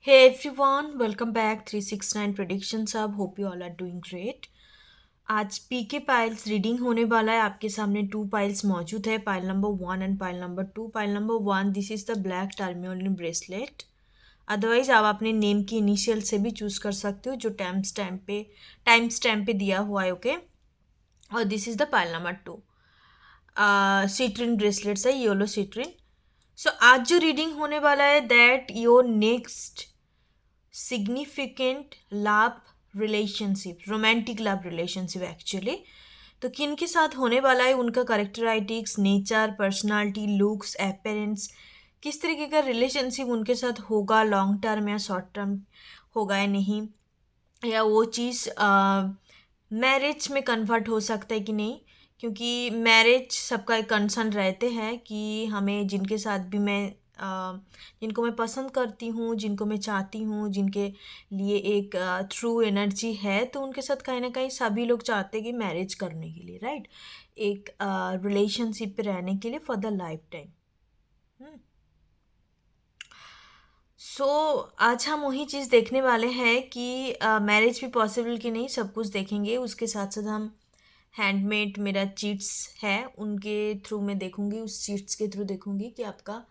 Hey everyone, welcome back 369 Predictions Hub. Hope you all are doing great. आज पीके piles reading होने वाला है. आपके सामने टू पाइल्स मौजूद है, pile number 1 and pile number 2. Pile number 1, this is the black tourmaline bracelet. Otherwise आप अपने नेम की इनिशियल से भी चूज कर सकते हो, जो टाइम स्टैम्प पे दिया हुआ है. ओके. और this is the pile number 2. Citrine bracelets है, येलो सिट्रिन. सो आज जो रीडिंग होने वाला है, that your next significant love relationship, romantic love relationship actually. तो किन के साथ होने वाला है, उनका करेक्टराइटिक्स, नेचर, पर्सनालिटी, लुक्स, अपेरेंस, किस तरीके का रिलेशनशिप उनके साथ होगा, लॉन्ग टर्म या शॉर्ट टर्म होगा या नहीं, या वो चीज़ मैरिज में कन्वर्ट हो सकता है कि नहीं. क्योंकि मैरिज सबका एक कंसर्न रहते हैं कि हमें जिनके साथ भी मैं जिनको मैं पसंद करती हूँ, जिनको मैं चाहती हूँ, जिनके लिए एक ट्रू एनर्जी है, तो उनके साथ कहीं ना कहीं सभी लोग चाहते हैं कि मैरिज करने के लिए, राइट, एक रिलेशनशिप पे रहने के लिए फॉर द लाइफ टाइम. सो आज हम वही चीज़ देखने वाले हैं कि मैरिज भी पॉसिबल कि नहीं, सब कुछ देखेंगे. उसके साथ साथ हम हैंडमेड मेरा चीट्स है, उनके थ्रू मैं देखूंगी, उस चीट्स के थ्रू देखूंगी कि आपका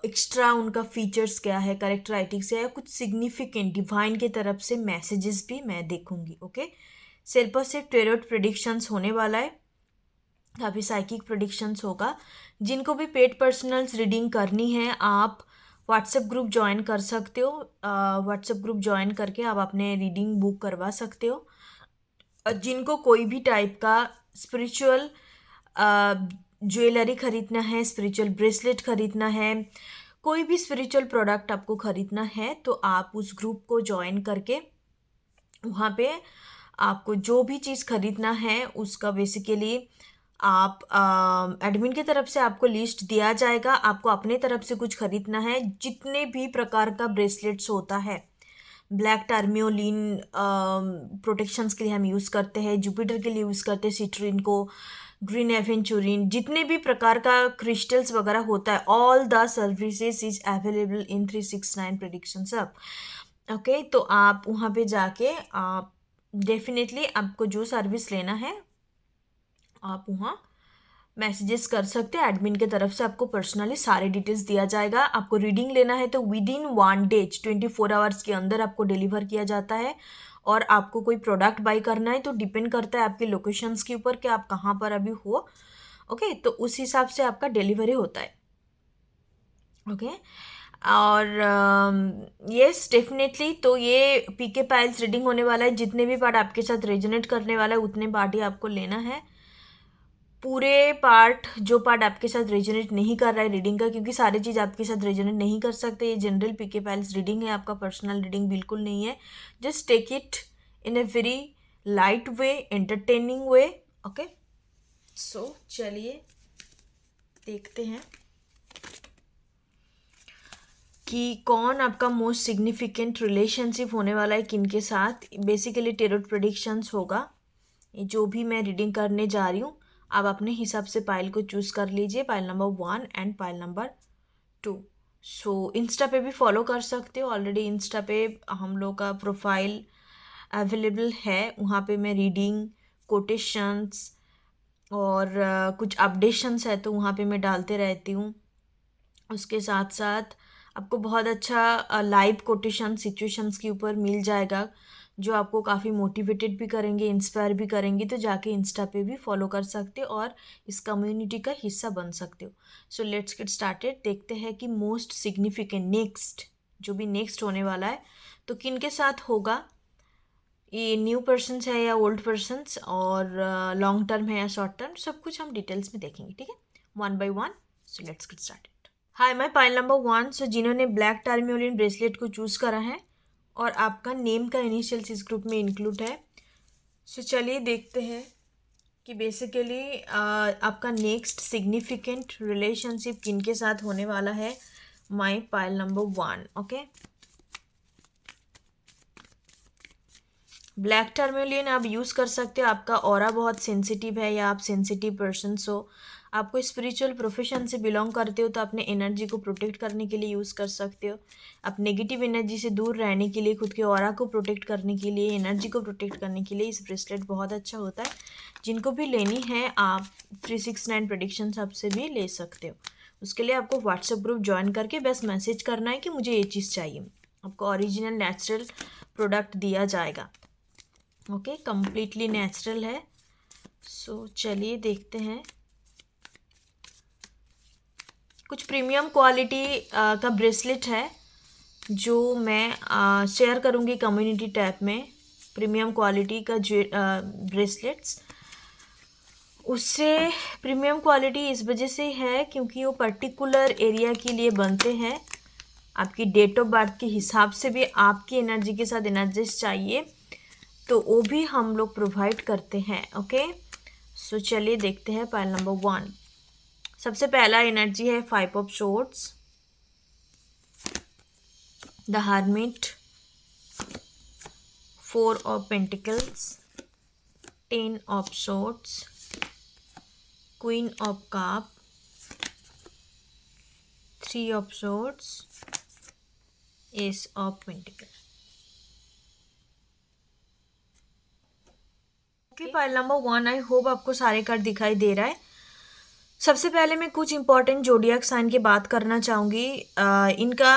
एक्स्ट्रा उनका फीचर्स क्या है, करेक्टराइटिक्स है, या कुछ सिग्निफिकेंट डिवाइन की तरफ से मैसेजेस भी मैं देखूंगी. ओके. सिर्फ और सिर्फ टेरोट प्रेडिक्शंस होने वाला है, काफ़ी साइकिक प्रेडिक्शंस होगा. जिनको भी पेड पर्सनल्स रीडिंग करनी है, आप व्हाट्सएप ग्रुप ज्वाइन कर सकते हो. व्हाट्सएप ग्रुप ज्वाइन करके आप अपने रीडिंग बुक करवा सकते हो. और जिनको कोई भी टाइप का स्पिरिचुअल ज्वेलरी खरीदना है, स्पिरिचुअल ब्रेसलेट खरीदना है, कोई भी स्पिरिचुअल प्रोडक्ट आपको खरीदना है, तो आप उस ग्रुप को ज्वाइन करके वहाँ पे आपको जो भी चीज़ खरीदना है उसका बेसिकली आप एडमिन की तरफ से आपको लिस्ट दिया जाएगा. आपको अपने तरफ से कुछ खरीदना है. जितने भी प्रकार का ब्रेसलेट्स होता है, ब्लैक टर्मियोलिन प्रोटेक्शंस के लिए हम यूज़ करते हैं, जुपिटर के लिए यूज़ करते हैं सिट्रिन को, ग्रीन एवेंचुरिन, जितने भी प्रकार का क्रिस्टल्स वगैरह होता है, all the services is available in 369 prediction सब. ओके. तो आप वहाँ पे जाके आप डेफिनेटली आपको जो सर्विस लेना है आप वहाँ मैसेजेस कर सकते हैं. एडमिन की तरफ से आपको पर्सनली सारे डिटेल्स दिया जाएगा. आपको रीडिंग लेना है तो विद इन 1 डे, 24 आवर्स के अंदर आपको डिलीवर किया जाता है. और आपको कोई प्रोडक्ट बाई करना है तो डिपेंड करता है आपके लोकेशंस के ऊपर कि आप कहाँ पर अभी हो. ओके. तो उस हिसाब से आपका डिलीवरी होता है. ओके. और यस डेफिनेटली, तो ये पीके पाइल्स रीडिंग होने वाला है. जितने भी पार्ट आपके साथ रेजोनेट करने वाला है उतने पार्ट ही आपको लेना है. पूरे पार्ट, जो पार्ट आपके साथ रेजोनेट नहीं कर रहा है रीडिंग का, क्योंकि सारी चीज़ आपके साथ रेजोनेट नहीं कर सकते, ये जनरल पीके पाइल्स रीडिंग है, आपका पर्सनल रीडिंग बिल्कुल नहीं है. Just take it in a very light way, entertaining way. Okay. So चलिए देखते हैं कि कौन आपका मोस्ट सिग्निफिकेंट रिलेशनशिप होने वाला है, किनके साथ. बेसिकली टेरोट प्रेडिक्शंस होगा. ये जो भी मैं रीडिंग करने जा रही हूँ, आप अपने हिसाब से पाइल को चूज़ कर लीजिए, pile number 1 and pile number 2. So Insta पे भी फॉलो कर सकते हो. ऑलरेडी इंस्टा पे हम लोग का प्रोफाइल अवेलेबल है. वहाँ पे मैं रीडिंग, कोटेशंस और कुछ अपडेशंस है तो वहाँ पे मैं डालते रहती हूँ. उसके साथ साथ आपको बहुत अच्छा लाइव कोटेशन सिचुएशंस के ऊपर मिल जाएगा, जो आपको काफ़ी मोटिवेटेड भी करेंगे, इंस्पायर भी करेंगे. तो जाके इंस्टा पे भी फॉलो कर सकते हो और इस कम्युनिटी का हिस्सा बन सकते हो. सो लेट्स गेट स्टार्टेड. देखते हैं कि मोस्ट सिग्निफिकेंट नेक्स्ट, जो भी नेक्स्ट होने वाला है, तो किन के साथ होगा. ये न्यू पर्सन्स है या ओल्ड पर्सन्स, और लॉन्ग टर्म है या शॉर्ट टर्म, सब कुछ हम डिटेल्स में देखेंगे. ठीक है, one by one. So let's get started. Hi, मैं पाइल नंबर 1. सो जिन्होंने ब्लैक टर्मियोलिन ब्रेसलेट को चूज़ करा है और आपका नेम का इनिशियल्स इस ग्रुप में इंक्लूड है. सो चलिए देखते हैं कि बेसिकली आपका नेक्स्ट सिग्निफिकेंट रिलेशनशिप किन के साथ होने वाला है. माई पाइल नंबर 1. ओके. ब्लैक टर्मियोलिन आप यूज़ कर सकते हो. आपका ऑरा बहुत सेंसिटिव है या आप सेंसिटिव पर्सन हो, आप कोई स्पिरिचुअल प्रोफेशन से बिलोंग करते हो तो अपने एनर्जी को प्रोटेक्ट करने के लिए यूज़ कर सकते हो। आप नेगेटिव एनर्जी से दूर रहने के लिए, खुद के ऑरा को प्रोटेक्ट करने के लिए, एनर्जी को प्रोटेक्ट करने के लिए इस ब्रेसलेट बहुत अच्छा होता है। जिनको भी लेनी है आप 369 प्रेडिक्शंस हब से भी ले सकते हो। उसके लिए आपको व्हाट्सएप ग्रुप ज्वाइन करके बस मैसेज करना है कि मुझे ये चीज़ चाहिए, आपको ओरिजिनल नेचुरल प्रोडक्ट दिया जाएगा। ओके, कंप्लीटली नेचुरल है। सो चलिए देखते हैं। कुछ प्रीमियम क्वालिटी का ब्रेसलेट है जो मैं शेयर करूँगी कम्युनिटी टैब में। प्रीमियम क्वालिटी का ब्रेसलेट्स, उससे प्रीमियम क्वालिटी इस वजह से है क्योंकि वो पर्टिकुलर एरिया के लिए बनते हैं। आपकी डेट ऑफ बर्थ के हिसाब से भी आपकी एनर्जी के साथ एनर्जीज चाहिए तो वो भी हम लोग प्रोवाइड करते हैं। ओके, सो चलिए देखते हैं। पाइल नंबर 1, सबसे पहला एनर्जी है 5 of swords, the hermit, 4 of pentacles, 10 of swords, queen of cup, 3 of swords, S of pentacle. Okay, file number 1, I hope आपको सारे कार्ड दिखाई दे रहा है। सबसे पहले मैं कुछ इंपॉर्टेंट जोडियाक साइन की बात करना चाहूँगी। इनका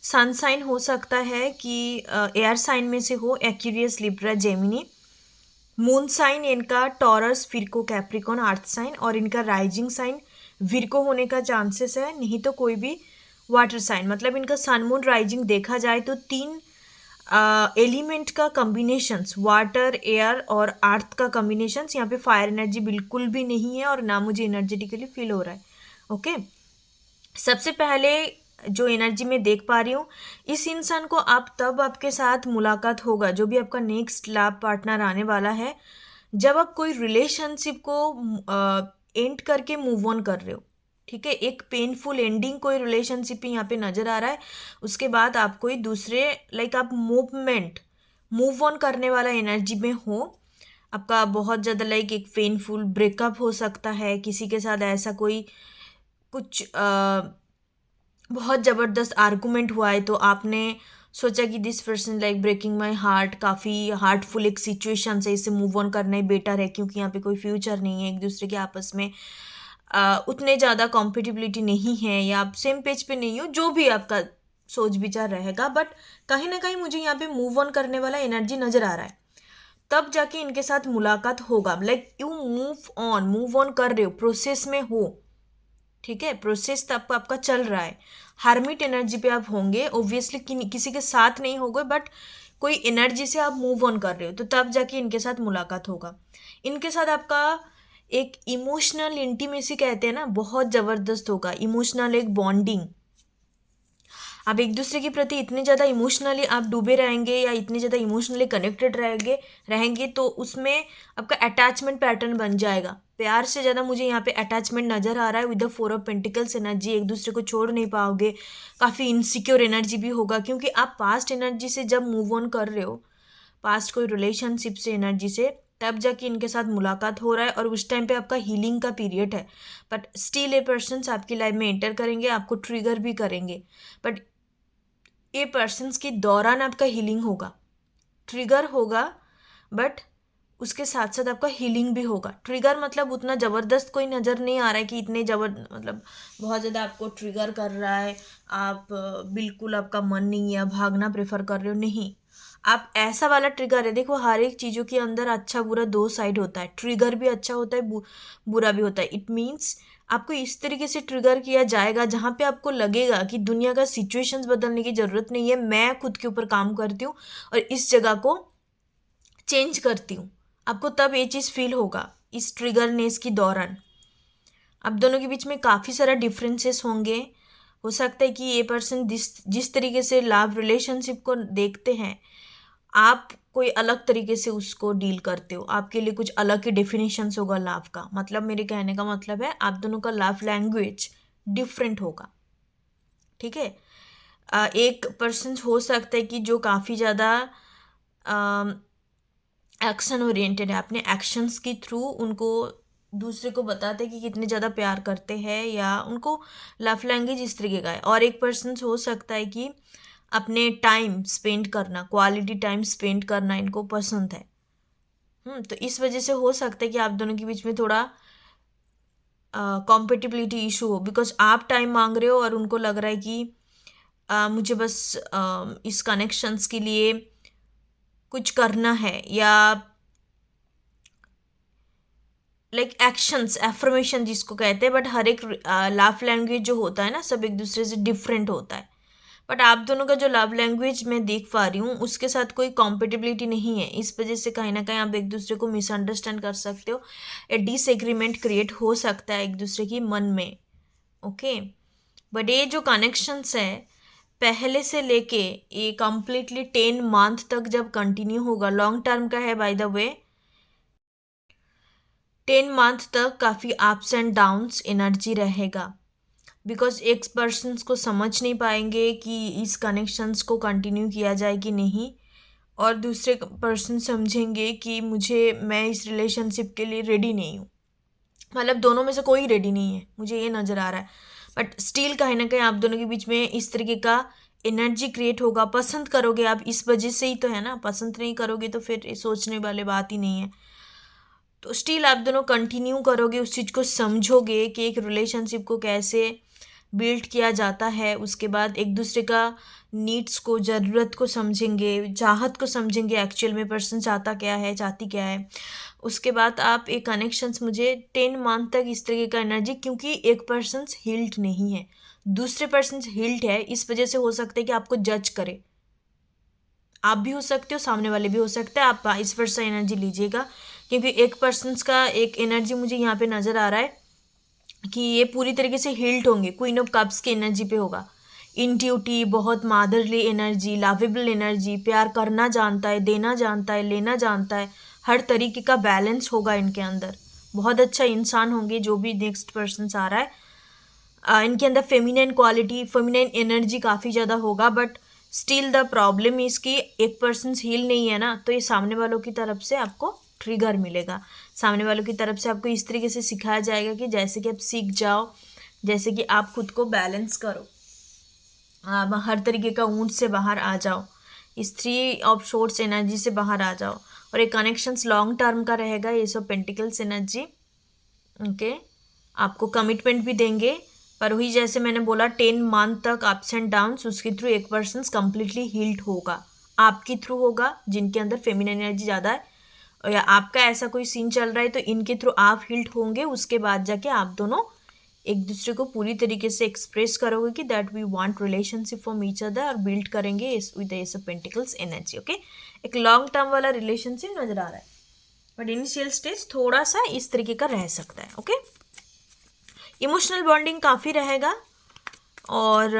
सन साइन हो सकता है कि एयर साइन में से हो, Aquarius, Libra, Gemini. Moon sign इनका Taurus, Virgo, Capricorn, earth sign, और इनका राइजिंग साइन विर्को होने का चांसेस है, नहीं तो कोई भी वाटर साइन। मतलब इनका सन, मून, राइजिंग देखा जाए तो 3 एलिमेंट का कॉम्बिनेशंस, वाटर, एयर और अर्थ का कॉम्बिनेशंस। यहाँ पे फायर एनर्जी बिल्कुल भी नहीं है और ना मुझे एनर्जेटिकली फील हो रहा है। ओके, सबसे पहले जो एनर्जी मैं देख पा रही हूँ, इस इंसान को आप तब आपके साथ मुलाकात होगा, जो भी आपका नेक्स्ट लाइफ पार्टनर आने वाला है, जब आप कोई रिलेशनशिप को एंड करके मूव ऑन कर रहे हो। ठीक है, एक पेनफुल एंडिंग कोई रिलेशनशिप यहाँ पे नज़र आ रहा है। उसके बाद आप कोई दूसरे आप मूव ऑन करने वाला एनर्जी में हो। आपका बहुत ज़्यादा एक पेनफुल ब्रेकअप हो सकता है, किसी के साथ ऐसा कोई कुछ बहुत ज़बरदस्त आर्गूमेंट हुआ है तो आपने सोचा कि this person breaking my heart, काफ़ी हार्टफुल एक सिचुएशन से, इससे मूव ऑन करना ही बेटर है क्योंकि यहाँ पे कोई फ्यूचर नहीं है, एक दूसरे के आपस में उतने ज़्यादा कॉम्पिटिबिलिटी नहीं है या आप सेम पेज पे नहीं हो, जो भी आपका सोच विचार रहेगा, बट कहीं ना कहीं मुझे यहाँ पे मूव ऑन करने वाला एनर्जी नज़र आ रहा है। तब जाके इनके साथ मुलाकात होगा। यू मूव ऑन कर रहे हो, प्रोसेस में हो। ठीक है, प्रोसेस तब आपका चल रहा है। हार्मिट एनर्जी पे आप होंगे, ऑब्वियसली किसी के साथ नहीं होगे, बट कोई एनर्जी से आप मूव ऑन कर रहे हो तो तब जाके इनके साथ मुलाकात होगा। इनके साथ आपका एक इमोशनल इंटीमेसी कहते हैं ना, बहुत ज़बरदस्त होगा। इमोशनल एक बॉन्डिंग, आप एक दूसरे के प्रति इतने ज़्यादा इमोशनली आप डूबे रहेंगे या इतने ज़्यादा इमोशनली कनेक्टेड रहेंगे तो उसमें आपका अटैचमेंट पैटर्न बन जाएगा। प्यार से ज़्यादा मुझे यहाँ पे अटैचमेंट नज़र आ रहा है with the 4 of pentacles energy. एक दूसरे को छोड़ नहीं पाओगे, काफ़ी इनसिक्योर एनर्जी भी होगा क्योंकि आप पास्ट एनर्जी से जब मूव ऑन कर रहे हो, पास्ट कोई रिलेशनशिप से एनर्जी से, तब जाके इनके साथ मुलाकात हो रहा है और उस टाइम पे आपका हीलिंग का पीरियड है। बट स्टिल ए पर्सन्स आपकी लाइफ में एंटर करेंगे, आपको ट्रिगर भी करेंगे, बट ये पर्सन्स के दौरान आपका हीलिंग होगा। ट्रिगर होगा बट उसके साथ साथ आपका हीलिंग भी होगा। ट्रिगर मतलब उतना ज़बरदस्त कोई नज़र नहीं आ रहा है कि इतने बहुत ज़्यादा आपको ट्रिगर कर रहा है, आप बिल्कुल आपका मन नहीं है, भागना प्रेफर कर रहे हो, नहीं। आप ऐसा वाला ट्रिगर है, देखो हर एक चीज़ों के अंदर अच्छा बुरा 2 साइड होता है। ट्रिगर भी अच्छा होता है, बुरा भी होता है। इट मीन्स आपको इस तरीके से ट्रिगर किया जाएगा जहाँ पे आपको लगेगा कि दुनिया का सिचुएशंस बदलने की ज़रूरत नहीं है, मैं खुद के ऊपर काम करती हूँ और इस जगह को चेंज करती हूँ। आपको तब ये चीज़ फील होगा इस ट्रिगरनेस के दौरान। आप दोनों के बीच में काफ़ी सारा डिफरेंसेस होंगे। हो सकता है कि ये पर्सन जिस तरीके से लव रिलेशनशिप को देखते हैं, आप कोई अलग तरीके से उसको डील करते हो। आपके लिए कुछ अलग ही डेफिनेशंस होगा लव का। मतलब मेरे कहने का मतलब है आप दोनों का लव लैंग्वेज डिफरेंट होगा। ठीक है, एक पर्सन हो सकता है कि जो काफ़ी ज़्यादा एक्शन ओरिएंटेड है, अपने एक्शंस के थ्रू उनको दूसरे को बताते हैं कि कितने ज़्यादा प्यार करते हैं, या उनको लव लैंग्वेज इस तरीके का है। और एक पर्सन हो सकता है कि अपने टाइम स्पेंड करना, क्वालिटी टाइम स्पेंड करना इनको पसंद है। तो इस वजह से हो सकता है कि आप दोनों के बीच में थोड़ा कॉम्पेटिबिलिटी इशू हो, बिकॉज आप टाइम मांग रहे हो और उनको लग रहा है कि मुझे बस इस कनेक्शंस के लिए कुछ करना है, या लाइक एक्शंस, एफर्मेशन जिसको कहते हैं। बट हर एक लव लैंग्वेज जो होता है ना, सब एक दूसरे से डिफरेंट होता है। बट आप दोनों का जो लव लैंग्वेज मैं देख पा रही हूँ उसके साथ कोई कॉम्पेटिबिलिटी नहीं है। इस वजह से कहीं ना कहीं आप एक दूसरे को मिसअंडरस्टैंड कर सकते हो, या डिसएग्रीमेंट क्रिएट हो सकता है एक दूसरे की मन में। ओके, बट ये जो कनेक्शंस है पहले से लेके ये कंप्लीटली 10 मंथ तक जब कंटिन्यू होगा, लॉन्ग टर्म का है बाय द वे, 10 मंथ तक काफ़ी अप्स एंड डाउन्स एनर्जी रहेगा। बिकॉज एक पर्सन्स को समझ नहीं पाएंगे कि इस कनेक्शंस को कंटिन्यू किया जाए कि नहीं, और दूसरे पर्सन समझेंगे कि मैं इस रिलेशनशिप के लिए रेडी नहीं हूँ। मतलब दोनों में से कोई रेडी नहीं है, मुझे ये नज़र आ रहा है। बट स्टिल कहीं ना कहीं आप दोनों के बीच में इस तरीके का एनर्जी क्रिएट होगा। पसंद करोगे आप, इस वजह से ही तो है ना, पसंद नहीं करोगे तो फिर ये सोचने वाली बात ही नहीं है। तो स्टिल आप दोनों कंटिन्यू करोगे, उस चीज़ को समझोगे कि एक रिलेशनशिप को कैसे बिल्ड किया जाता है। उसके बाद एक दूसरे का नीड्स को, ज़रूरत को समझेंगे, चाहत को समझेंगे, एक्चुअल में पर्सन चाहता क्या है, चाहती क्या है। उसके बाद आप एक कनेक्शंस, मुझे 10 मंथ तक इस तरीके का एनर्जी, क्योंकि एक पर्सन हील्ड नहीं है, दूसरे पर्सन हील्ड है। इस वजह से हो सकता है कि आपको जज करे, आप भी हो सकते हो, सामने वाले भी हो सकते हैं। आप इस वर्षा एनर्जी लीजिएगा, क्योंकि एक पर्सन्स का एक एनर्जी मुझे यहाँ पे नज़र आ रहा है कि ये पूरी तरीके से हील्ड होंगे। क्वीन ऑफ कप्स की एनर्जी पे होगा। इंट्यूटिव, बहुत मादरली एनर्जी, लवेबल एनर्जी, प्यार करना जानता है, देना जानता है, लेना जानता है, हर तरीके का बैलेंस होगा इनके अंदर। बहुत अच्छा इंसान होंगे जो भी नेक्स्ट पर्सन आ रहा है। इनके अंदर फेमिनिन क्वालिटी, फेमिनिन एनर्जी काफ़ी ज़्यादा होगा। But still the problem is कि एक पर्सन हील नहीं है ना, तो ये सामने वालों की तरफ से आपको ट्रिगर मिलेगा। सामने वालों की तरफ से आपको इस तरीके से सिखाया जाएगा कि जैसे कि आप सीख जाओ, जैसे कि आप खुद को बैलेंस करो, आप हर तरीके का ऊंट से बाहर आ जाओ, इस 3 ऑफ सोर्ट्स एनर्जी से बाहर आ जाओ। और एक कनेक्शंस लॉन्ग टर्म का रहेगा, ये सब पेंटिकल्स एनर्जी। ओके, आपको कमिटमेंट भी देंगे, पर वही जैसे मैंने बोला 10 मंथ तक अप्स एंड डाउन्स, उसके थ्रू एक पर्सन कंप्लीटली हील्ड होगा। आपके थ्रू होगा जिनके अंदर फेमिनिन एनर्जी ज़्यादा है, या आपका ऐसा कोई सीन चल रहा है तो इनके थ्रू आप हील्ड होंगे। उसके बाद जाके आप दोनों एक दूसरे को पूरी तरीके से एक्सप्रेस करोगे कि that we want relationship from each other, और बिल्ड करेंगे with ace of pentacles energy. Okay, एक लॉन्ग टर्म वाला रिलेशनशिप नजर आ रहा है, बट इनिशियल स्टेज थोड़ा सा इस तरीके का रह सकता है। ओके, इमोशनल बॉन्डिंग काफ़ी रहेगा, और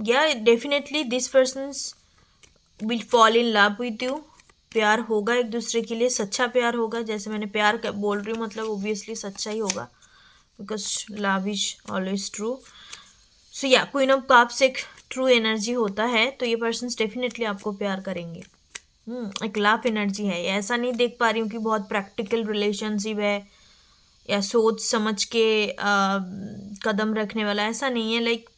या definitely this persons will fall in love with you. प्यार होगा एक दूसरे के लिए, सच्चा प्यार होगा। जैसे मैंने प्यार बोल रही हूँ, मतलब ओब्वियसली सच्चा ही होगा, because love is always true. So या क्वीन ऑफ कप्स एक ट्रू एनर्जी होता है, तो ये पर्सन्स डेफिनेटली आपको प्यार करेंगे। एक लव एनर्जी है। ऐसा नहीं देख पा रही हूँ कि बहुत प्रैक्टिकल रिलेशनशिप है या सोच समझ के कदम रखने वाला, ऐसा नहीं है। Like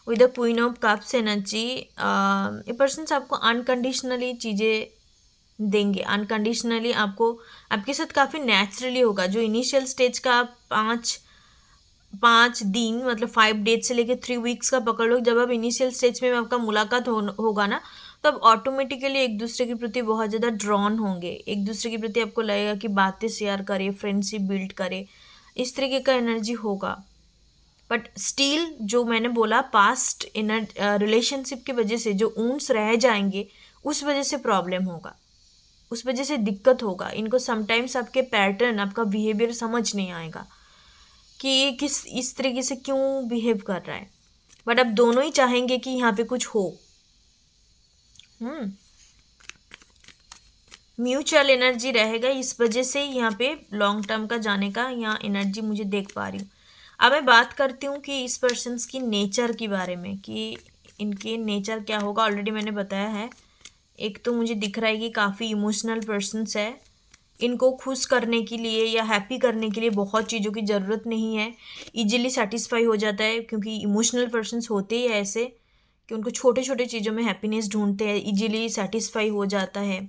with the queen of cups energy, ये पर्सन्स आपको अनकंडीशनली चीज़ें देंगे, अनकंडीशनली आपको, आपके साथ काफ़ी नेचुरली होगा। जो इनिशियल स्टेज का 5 दिन, मतलब 5 डेज से लेकर 3 वीक्स का पकड़ लो, जब आप इनिशियल स्टेज में आपका मुलाकात होगा ना, तो आप ऑटोमेटिकली एक दूसरे के प्रति बहुत ज़्यादा ड्रॉन होंगे। एक दूसरे के प्रति आपको लगेगा कि बातें शेयर करे, फ्रेंडशिप बिल्ड करे, इस तरीके का एनर्जी होगा। बट स्टिल जो मैंने बोला, पास्ट रिलेशनशिप की वजह से जो ऊंट्स रह जाएंगे, उस वजह से प्रॉब्लम होगा, उस वजह से दिक्कत होगा। इनको समटाइम्स आपके पैटर्न, आपका बिहेवियर समझ नहीं आएगा कि ये किस इस तरीके से क्यों बिहेव कर रहा है। बट अब दोनों ही चाहेंगे कि यहाँ पे कुछ हो। म्यूचुअल एनर्जी रहेगा, इस वजह से यहाँ पे लॉन्ग टर्म का जाने का यहाँ एनर्जी मुझे देख पा रही हूँ। अब मैं बात करती हूँ कि इस पर्सन की नेचर के बारे में, कि इनके नेचर क्या होगा। ऑलरेडी मैंने बताया है। एक तो मुझे दिख रहा है कि काफ़ी इमोशनल पर्सन्स है, इनको खुश करने के लिए या हैप्पी करने के लिए बहुत चीज़ों की ज़रूरत नहीं है, इजीली सेटिस्फाई हो जाता है, क्योंकि इमोशनल पर्सन्स होते ही ऐसे कि उनको छोटे छोटे चीज़ों में हैप्पीनेस ढूंढते हैं, इजीली सेटिस्फाई हो जाता है।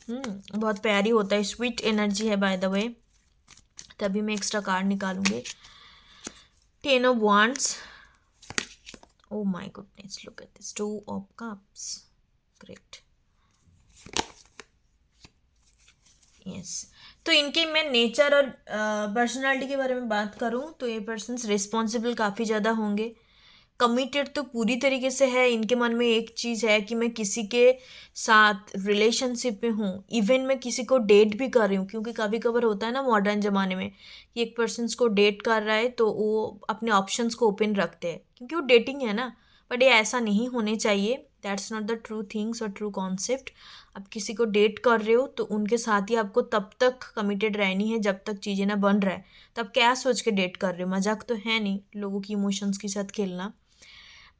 बहुत प्यारी होता है, स्वीट एनर्जी है बाय द वे। तभी मैं extra card निकालूंगी। 10 of Wands. Oh my goodness, look at this. 2 of Cups. Great. Yes, तो इनके मैं नेचर और पर्सनालिटी के बारे में बात करूं तो ये पर्सन्स रिस्पॉन्सिबल काफ़ी ज़्यादा होंगे, कमिटेड तो पूरी तरीके से है। इनके मन में एक चीज़ है कि मैं किसी के साथ रिलेशनशिप में हूँ, इवन मैं किसी को डेट भी कर रही हूँ, क्योंकि कभी कभार होता है ना मॉडर्न ज़माने में कि एक पर्सन्स को डेट कर रहा है तो वो अपने ऑप्शंस को ओपन रखते हैं, क्योंकि वो डेटिंग है ना। बट ये ऐसा नहीं होने चाहिए, that's not the true things और ट्रू कॉन्सेप्ट। आप किसी को डेट कर रहे हो तो उनके साथ ही आपको तब तक कमिटेड रहनी है जब तक चीज़ें ना बन रहा है। तो आप क्या सोच के डेट कर रहे हो, मजाक तो है नहीं लोगों की इमोशंस के साथ खेलना।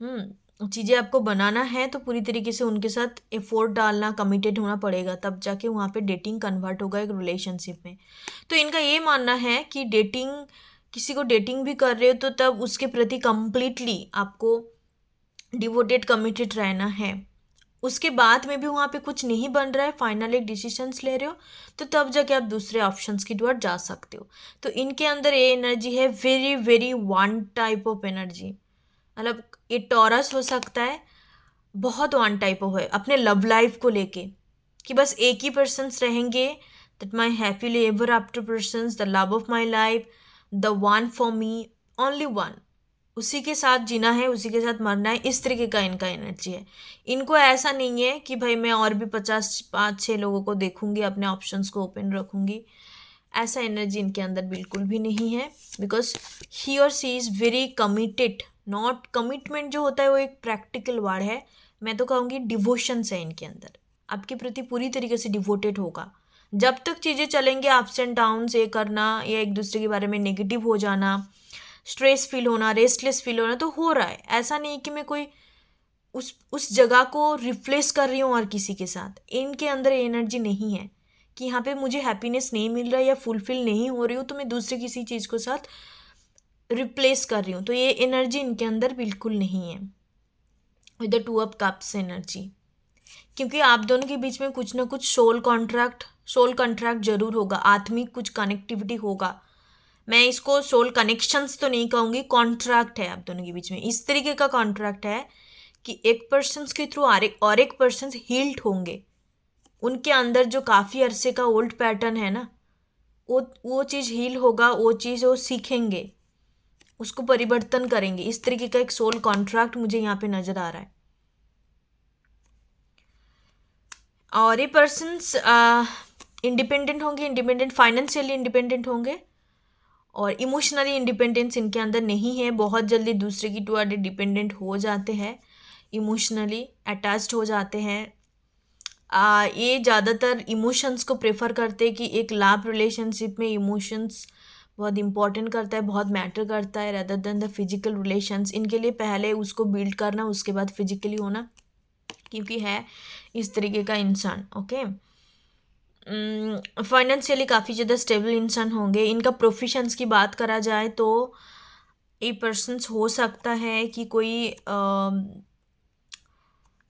चीज़ें आपको बनाना है तो पूरी तरीके से उनके साथ एफोर्ट डालना, कमिटेड होना पड़ेगा, तब जाके वहाँ पे डेटिंग कन्वर्ट होगा एक रिलेशनशिप में। तो इनका ये मानना है कि डेटिंग, किसी को डेटिंग भी कर रहे हो तो तब उसके प्रति कंप्लीटली आपको डिवोटेड कमिटेड रहना है। उसके बाद में भी वहाँ पे कुछ नहीं बन रहा है, फाइनल एक डिसीजंस ले रहे हो, तो तब जाके आप दूसरे ऑप्शंस की तरफ जा सकते हो। तो इनके अंदर ये एनर्जी है, very very one type of energy. मतलब ये टॉरस हो सकता है, बहुत वन टाइप ऑफ है अपने लव लाइफ को लेके, कि बस एक ही पर्सन्स रहेंगे, that my happily ever after persons, the love of my life, the one for me, only one, उसी के साथ जीना है, उसी के साथ मरना है, इस तरीके का इनका एनर्जी है। इनको ऐसा नहीं है कि भाई मैं और भी 5-6 लोगों को देखूंगी, अपने ऑप्शंस को ओपन रखूंगी, ऐसा एनर्जी इनके अंदर बिल्कुल भी नहीं है। बिकॉज ही और she is very committed. Not commitment जो होता है वो एक प्रैक्टिकल वर्ड है, मैं तो कहूँगी डिवोशंस है इनके अंदर, आपके प्रति पूरी तरीके से डिवोटेड होगा। जब तक चीज़ें चलेंगे अप्स एंड डाउन्स, ये करना या एक दूसरे के बारे में नेगेटिव हो जाना, स्ट्रेस फील होना, रेस्टलेस फील होना, तो हो रहा है। ऐसा नहीं कि मैं कोई उस जगह को रिप्लेस कर रही हूँ और किसी के साथ, इनके अंदर एनर्जी नहीं है कि यहाँ पे मुझे हैप्पीनेस नहीं मिल रहा है या फुलफिल नहीं हो रही हूँ तो मैं दूसरे किसी चीज़ को साथ रिप्लेस कर रही हूँ, तो ये एनर्जी इनके अंदर बिल्कुल नहीं है। With the 2 of cups energy, क्योंकि आप दोनों के बीच में कुछ ना कुछ सोल कॉन्ट्रैक्ट जरूर होगा, आत्मिक कुछ कनेक्टिविटी होगा। मैं इसको सोल कनेक्शंस तो नहीं कहूँगी, कॉन्ट्रैक्ट है आप दोनों के बीच में, इस तरीके का कॉन्ट्रैक्ट है कि एक पर्सन के थ्रू और एक पर्सन हील्ड होंगे, उनके अंदर जो काफ़ी अरसे का ओल्ड पैटर्न है ना, वो चीज़ हील होगा, वो चीज़ वो सीखेंगे, उसको परिवर्तन करेंगे। इस तरीके का एक सोल कॉन्ट्रैक्ट मुझे यहाँ पे नज़र आ रहा है। और ये पर्सन्स इंडिपेंडेंट होंगे, इंडिपेंडेंट फाइनेंशियली इंडिपेंडेंट होंगे, और इमोशनली इंडिपेंडेंस इनके अंदर नहीं है। बहुत जल्दी दूसरे की टुवर्ड डिपेंडेंट हो जाते हैं, इमोशनली अटैच्ड हो जाते हैं। ये ज़्यादातर इमोशंस को प्रेफर करते हैं कि एक लव रिलेशनशिप में इमोशंस बहुत इंपॉर्टेंट करता है, बहुत मैटर करता है, rather than the physical relations. इनके लिए पहले उसको बिल्ड करना, उसके बाद फिजिकली होना, क्योंकि है इस तरीके का इंसान। ओके, फाइनेंशियली काफ़ी ज़्यादा स्टेबल इंसान होंगे। इनका प्रोफेशंस की बात करा जाए तो ये पर्सन्स हो सकता है कि कोई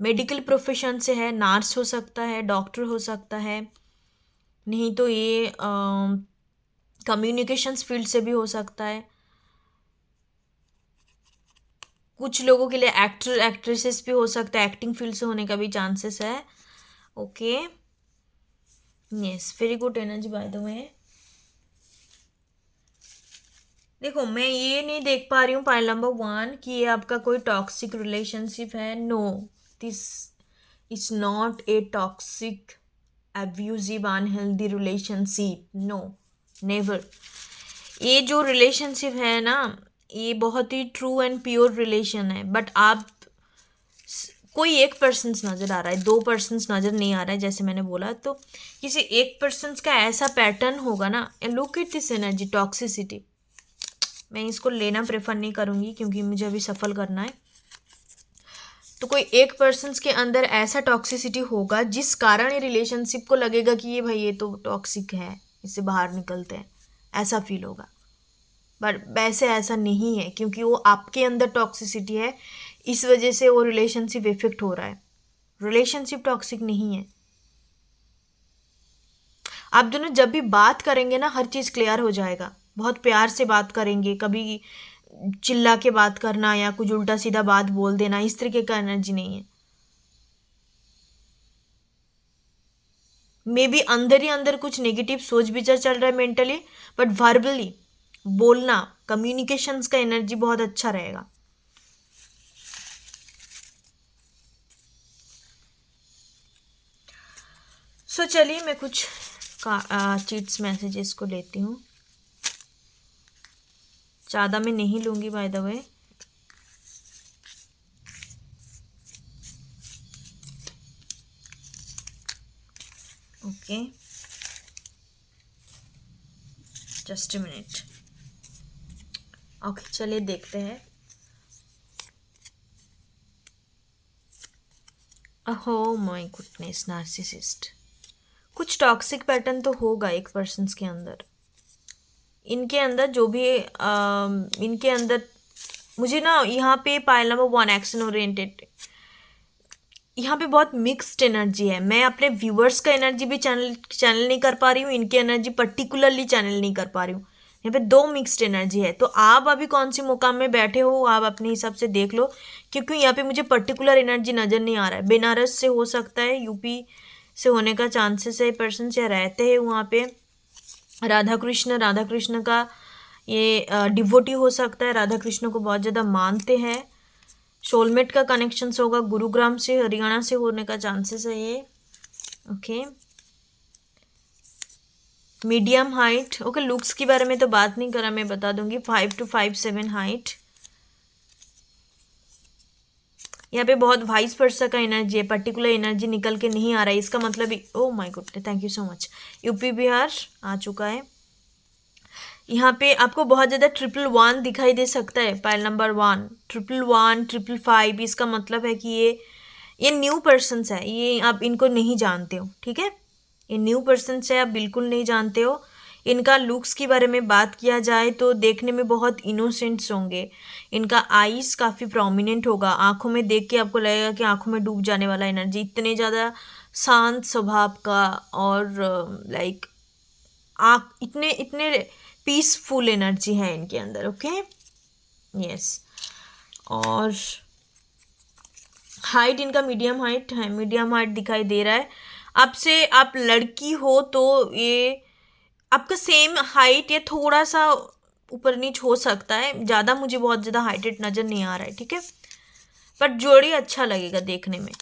मेडिकल प्रोफेशन से है, नर्स हो सकता है, डॉक्टर हो सकता है, नहीं तो ये कम्युनिकेशंस फील्ड से भी हो सकता है। कुछ लोगों के लिए एक्टर एक्ट्रेसेस भी हो सकता है, एक्टिंग फील्ड से होने का भी चांसेस है। Okay, yes, very good energy by the way. देखो, मैं ये नहीं देख पा रही हूँ पाइल नंबर 1 कि ये आपका कोई टॉक्सिक रिलेशनशिप है। No, this is not a toxic abusive unhealthy relationship, no, never. ये जो रिलेशनशिप है ना, ये बहुत ही ट्रू एंड प्योर रिलेशन है। बट आप कोई एक पर्सन्स नज़र आ रहा है, 2 पर्सन्स नज़र नहीं आ रहा है, जैसे मैंने बोला। तो किसी एक पर्सन्स का ऐसा पैटर्न होगा ना, look at this energy toxicity. मैं इसको लेना प्रेफर नहीं करूँगी क्योंकि मुझे अभी सफल करना है। तो कोई एक पर्सन के अंदर ऐसा टॉक्सिसिटी होगा जिस कारण ये रिलेशनशिप को लगेगा कि ये भाई ये तो टॉक्सिक है, इससे बाहर निकलते हैं, ऐसा फील होगा। बट वैसे ऐसा नहीं है, क्योंकि वो आपके अंदर टॉक्सिसिटी है, इस वजह से वो रिलेशनशिप इफेक्ट हो रहा है। रिलेशनशिप टॉक्सिक नहीं है। आप दोनों जब भी बात करेंगे ना, हर चीज़ क्लियर हो जाएगा। बहुत प्यार से बात करेंगे, कभी चिल्ला के बात करना या कुछ उल्टा सीधा बात बोल देना, इस तरीके का एनर्जी नहीं है। मे बी अंदर ही अंदर कुछ नेगेटिव सोच विचार चल रहा है मेंटली, बट वर्बली बोलना, कम्युनिकेशंस का एनर्जी बहुत अच्छा रहेगा। सो चलिए मैं कुछ चीट्स मैसेजेस को लेती हूँ। ज़्यादा मैं नहीं लूँगी by the way. Okay, just a minute. Okay, चलिए देखते हैं। Oh my goodness, narcissist. कुछ टॉक्सिक पैटर्न तो होगा एक पर्सन के अंदर। इनके अंदर जो भी इनके अंदर मुझे ना यहाँ पे पाइल नंबर 1 एक्शन ओरिएंटेड, यहाँ पे बहुत मिक्स्ड एनर्जी है। मैं अपने व्यूअर्स का एनर्जी भी चैनल नहीं कर पा रही हूँ, इनकी एनर्जी पर्टिकुलरली चैनल नहीं कर पा रही हूँ। यहाँ पे दो मिक्स्ड एनर्जी है। तो आप अभी कौन सी मुकाम में बैठे हो आप अपने हिसाब से देख लो, क्योंकि यहाँ पे मुझे पर्टिकुलर एनर्जी नज़र नहीं आ रहा है। बनारस से हो सकता है, यूपी से होने का चांसेस है पर्सन से रहते हैं वहाँ पे। राधा कृष्ण का ये डिवोटी हो सकता है, राधा कृष्ण को बहुत ज़्यादा मानते हैं। सोलमेट का कनेक्शन होगा, गुरुग्राम से, हरियाणा से होने का चांसेस है ये। Okay, medium height. Okay, looks के बारे में तो बात नहीं करा, मैं बता दूंगी 5 to 5'7" हाइट। यहाँ पे बहुत वाइस वर्सा का एनर्जी है, पर्टिकुलर एनर्जी निकल के नहीं आ रहा है। इसका मतलब oh my god, thank you so much. UP Bihar आ चुका है। यहाँ पे आपको बहुत ज़्यादा 111 दिखाई दे सकता है। पाइल नंबर 1 111 555, इसका मतलब है कि ये न्यू पर्सन्स है, ये आप इनको नहीं जानते हो, ठीक है। ये न्यू पर्सन्स है, आप बिल्कुल नहीं जानते हो। इनका लुक्स के बारे में बात किया जाए तो देखने में बहुत इनोसेंट्स होंगे। इनका आईज काफ़ी प्रोमिनेंट होगा, आंखों में देख के आपको लगेगा कि आंखों में डूब जाने वाला एनर्जी, इतने ज़्यादा शांत स्वभाव का, और लाइक आँख इतने इतने पीसफुल एनर्जी है इनके अंदर। Okay, yes. और हाइट इनका मीडियम हाइट है, मीडियम हाइट दिखाई दे रहा है। आपसे आप लड़की हो तो ये आपका सेम हाइट या थोड़ा सा ऊपर नीच हो सकता है, ज़्यादा मुझे बहुत ज़्यादा हाइटेड नज़र नहीं आ रहा है, ठीक है। बट जोड़ी अच्छा लगेगा देखने में।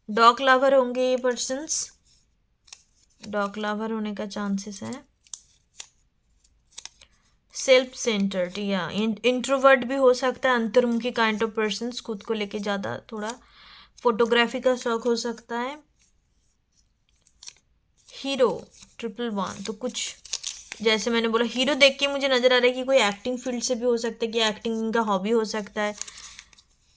डॉग लवर होंगे ये पर्सन्स, डॉग लवर होने का चांसेस है। सेल्फ सेंटर्ड या इंट्रोवर्ट भी हो सकता है, अंतर्मुखी काइंड ऑफ पर्सन्स, खुद को लेके ज़्यादा थोड़ा। फोटोग्राफी का शौक हो सकता है। हीरो 111, तो कुछ जैसे मैंने बोला, हीरो देख के मुझे नज़र आ रहा है कि कोई एक्टिंग फील्ड से भी हो सकता है, कि एक्टिंग का हॉबी हो सकता है।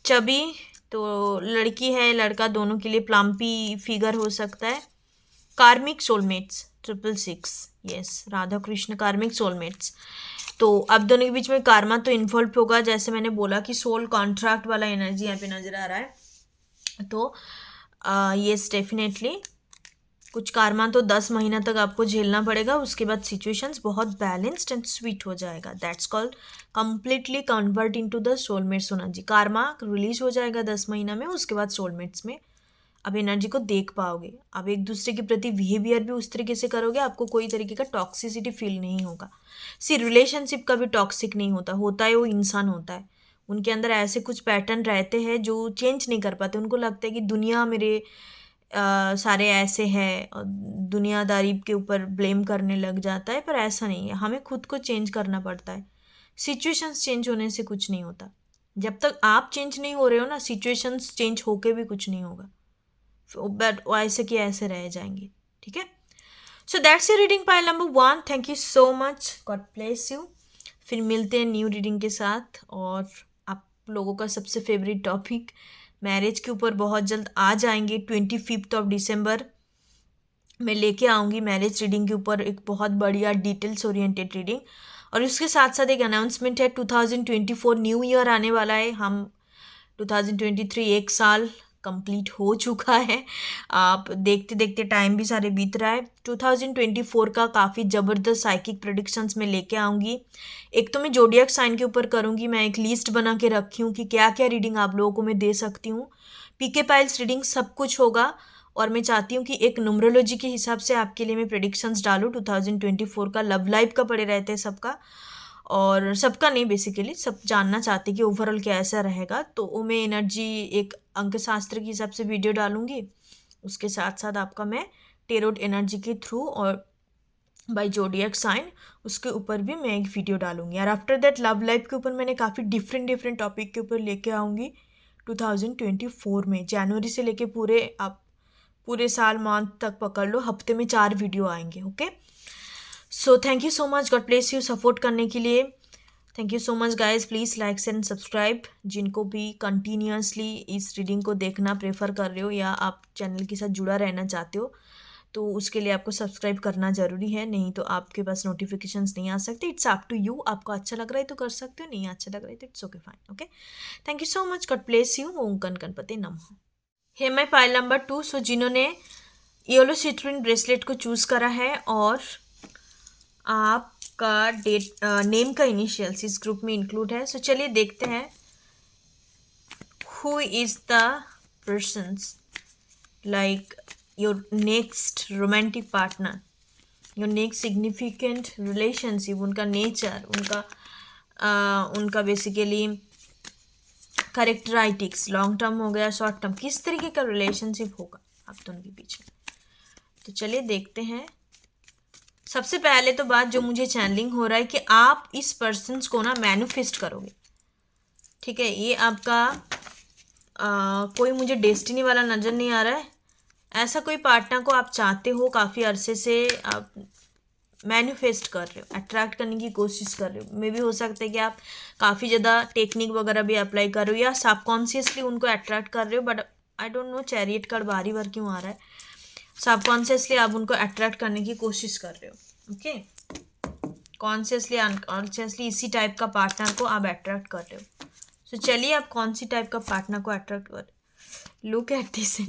चबी तो लड़की है लड़का दोनों के लिए प्लम्पी फिगर हो सकता है। कार्मिक सोलमेट्स 666, यस, राधा कृष्ण कार्मिक सोलमेट्स। तो अब दोनों के बीच में कार्मा तो इन्वॉल्व होगा, जैसे मैंने बोला कि सोल कॉन्ट्रैक्ट वाला एनर्जी यहाँ पे नज़र आ रहा है। तो यस, डेफिनेटली कुछ कार्मा तो 10 महीना तक आपको झेलना पड़ेगा, उसके बाद सिचुएशंस बहुत बैलेंस्ड एंड स्वीट हो जाएगा। That's called completely convert into the soulmate सोना जी। कार्मा रिलीज हो जाएगा 10 महीना में, उसके बाद सोलमेट्स में आप एनर्जी को देख पाओगे। आप एक दूसरे के प्रति बिहेवियर भी उस तरीके से करोगे, आपको कोई तरीके का टॉक्सिसिटी फील नहीं होगा। सी रिलेशनशिप का भी टॉक्सिक नहीं होता, होता है वो इंसान होता है। उनके अंदर ऐसे कुछ पैटर्न रहते हैं जो चेंज नहीं कर पाते। उनको लगता है कि दुनिया मेरे सारे ऐसे हैं, और दुनियादारी के ऊपर ब्लेम करने लग जाता है, पर ऐसा नहीं है। हमें खुद को चेंज करना पड़ता है। सिचुएशंस चेंज होने से कुछ नहीं होता। जब तक आप चेंज नहीं हो रहे हो ना, सिचुएशंस चेंज होके भी कुछ नहीं होगा, बट ऐसे कि ऐसे रह जाएंगे, ठीक है। So that's your reading pile number 1। Thank you so much, god bless you. फिर मिलते हैं न्यू रीडिंग के साथ, और आप लोगों का सबसे फेवरेट टॉपिक मैरिज के ऊपर बहुत जल्द आ जाएंगे। 25 मैं लेके आऊँगी मैरिज रीडिंग के ऊपर एक बहुत बढ़िया डिटेल्स ओरिएंटेड रीडिंग। और उसके साथ साथ एक अनाउंसमेंट है, 2024 न्यू ईयर आने वाला है। हम 2023 एक साल कंप्लीट हो चुका है। आप देखते देखते टाइम भी सारे बीत रहा है। 2024 का काफ़ी ज़बरदस्त साइकिक प्रेडिक्शंस में लेके आऊँगी। एक तो मैं जोडियक साइन के ऊपर करूँगी, मैं एक लिस्ट बना के रखी हूँ कि क्या क्या रीडिंग आप लोगों को मैं दे सकती हूँ। पीके पाइल्स रीडिंग सब कुछ होगा, और मैं चाहती हूँ कि एक न्यूमरोलॉजी के हिसाब से आपके लिए मैं प्रेडिक्शंस डालूँ। 2024 का लव लाइफ का पड़े रहते हैं सबका, और सबका नहीं, बेसिकली सब जानना चाहते कि ओवरऑल कैसा रहेगा। तो वो मैं एनर्जी एक अंक शास्त्र के हिसाब से वीडियो डालूंगी। उसके साथ साथ आपका मैं टेरोट एनर्जी के थ्रू और बाय जोडियक साइन उसके ऊपर भी मैं एक वीडियो डालूंगी। और आफ्टर दैट लव लाइफ के ऊपर मैंने काफ़ी डिफरेंट टॉपिक के ऊपर लेके आऊँगी 2024 में। जनवरी से लेके पूरे साल मंथ तक पकड़ लो, हफ्ते में 4 वीडियो आएंगे। Okay, so thank you so much, god bless you support करने के लिए। Thank you so much guys, please like and subscribe. जिनको भी कंटिन्यूसली इस रीडिंग को देखना प्रेफर कर रहे हो या आप चैनल के साथ जुड़ा रहना चाहते हो, तो उसके लिए आपको सब्सक्राइब करना ज़रूरी है, नहीं तो आपके पास नोटिफिकेशंस नहीं आ सकते। इट्स अप टू यू, आपको अच्छा लग रहा है तो कर सकते हो, नहीं अच्छा लग रहा है तो it's okay, fine. Okay, thank you so much, god bless you. ओम गणपति नमः। है मैं पाइल नंबर 2। सो जिन्होंने येलो सिट्रिन ब्रेसलेट को चूज़ करा है और आपका डेट नेम का इनिशियल्स इस ग्रुप में इंक्लूड है, सो चलिए देखते हैं who is the persons like your next romantic partner, your next significant relationship, उनका नेचर, उनका बेसिकली कैरेक्टराइटिक्स, लॉन्ग टर्म हो गया, शॉर्ट टर्म, किस तरीके का रिलेशनशिप होगा आप दोनों के बीच में। तो चलिए देखते हैं। सबसे पहले तो बात जो मुझे चैनलिंग हो रहा है कि आप इस पर्सन को ना मैनिफेस्ट करोगे, ठीक है। ये आपका कोई मुझे डेस्टिनी वाला नज़र नहीं आ रहा है। ऐसा कोई पार्टनर को आप चाहते हो, काफ़ी अरसे से आप मैनिफेस्ट कर रहे हो, अट्रैक्ट करने की कोशिश कर रहे हो। मे भी हो सकता है कि आप काफ़ी ज़्यादा टेक्निक वगैरह भी अप्लाई कर रहे हो या सबकॉन्शियसली उनको अट्रैक्ट कर रहे हो, but I don't know chariot card बारी बार क्यों आ रहा है। सबकॉन्शियसली आप उनको अट्रैक्ट करने की कोशिश कर रहे हो, ओके। कॉन्शियसली अनकॉन्शियसली इसी टाइप का पार्टनर को आप अट्रैक्ट कर रहे हो। सो चलिए आप कौन सी टाइप का पार्टनर को अट्रैक्ट कर रहे हो। लुक एट दिस